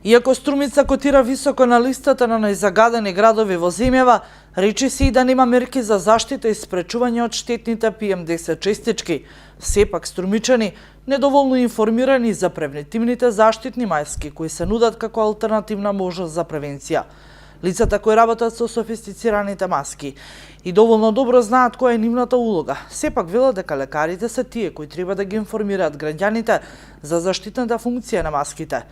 Иако Струмица котира високо на листата на најзагадени градови во земјава, речи се и да нема мерки за заштита и спречување од штетните PM10 честички. Сепак струмичани недоволно информирани за превентивните заштитни маски кои се нудат како алтернативна можност за превенција. Лицата кои работат со софистицираните маски и доволно добро знаат која е нивната улога. Сепак велат дека лекарите се тие кои треба да ги информираат граѓаните за заштитната функција на маските.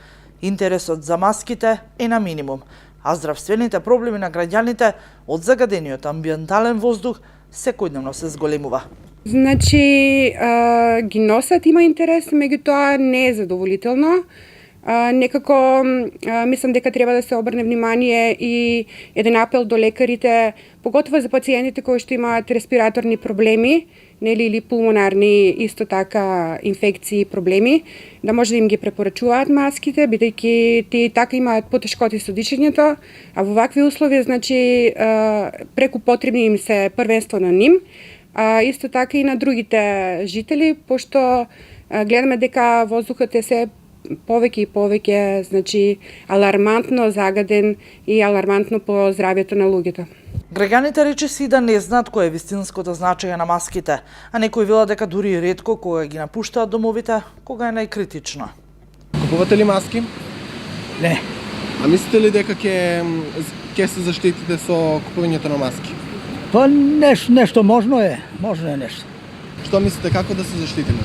Интересот за маските е на минимум, а здравствените проблеми на граѓаните од загадениот амбиентален воздух секојдневно се зголемува. Значи, ги носат, има интерес, меѓутоа не е задоволително. Некако мислам дека треба да се обрне внимание и еден апел до лекарите, поготово за пациентите кои што имаат респираторни проблеми, нели, или пулмонарни исто така инфекции и проблеми, да може да им ги препорачуваат маските, бидејќи тие така имаат потешкоти со дишењето, а во вакви услови, значи, преку потребни им се првенствено ним, исто така и на другите жители, пошто гледаме дека воздухот е се повеќе и повеќе, значи, алармантно загаден и алармантно по здравјето на луѓето. Граѓаните рече си да не знаат кој е вистинското значење на маските, а некои велат дека дури и ретко кога ги напуштаат домовите, кога е најкритично. Купувате ли маски? Не. А мислите ли дека ќе се заштитите со купувањето на маски? Па нешто можно е нешто. Што мислите, како да се заштитиме?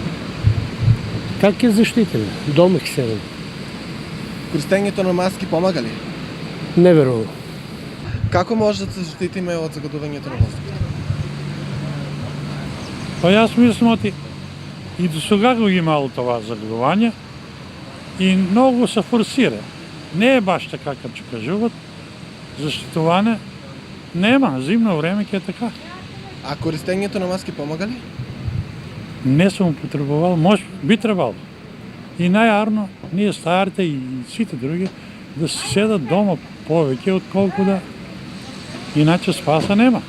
Как ќе заштитиме? Дома ќе седам. Користењето на маски помага ли? Не верувам. Како може да се заштитиме од загадувањето на воздухот? Па јас мислам и до сега го имало това загадување и многу се форсира. Не е баш така како ќе кажуват, заштитување нема, зимно време ќе е така. А користењето на маски помага ли? Не сум употребувал, може би требало. И најарно, ние старите и сите други да се седат дома повеќе отколку да иначе спаса нема.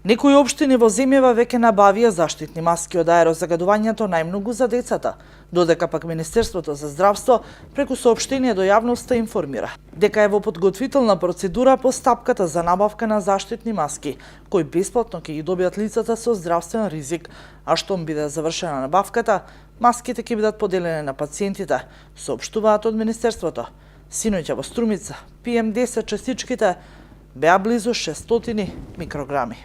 Некои општини во земјава веќе набавија заштитни маски од аерозагадувањето најмногу за децата, додека пак Министерството за здравство преку соопштение до јавноста информира дека е во подготвителна процедура постапката за набавка на заштитни маски, кои бесплатно ќе ги добијат лицата со здравствен ризик, а штом биде завршена набавката, маските ќе бидат поделени на пациентите, соопштуваат од Министерството. Синоќа во Струмица, PM10 честичките беа близу 600 микрограми.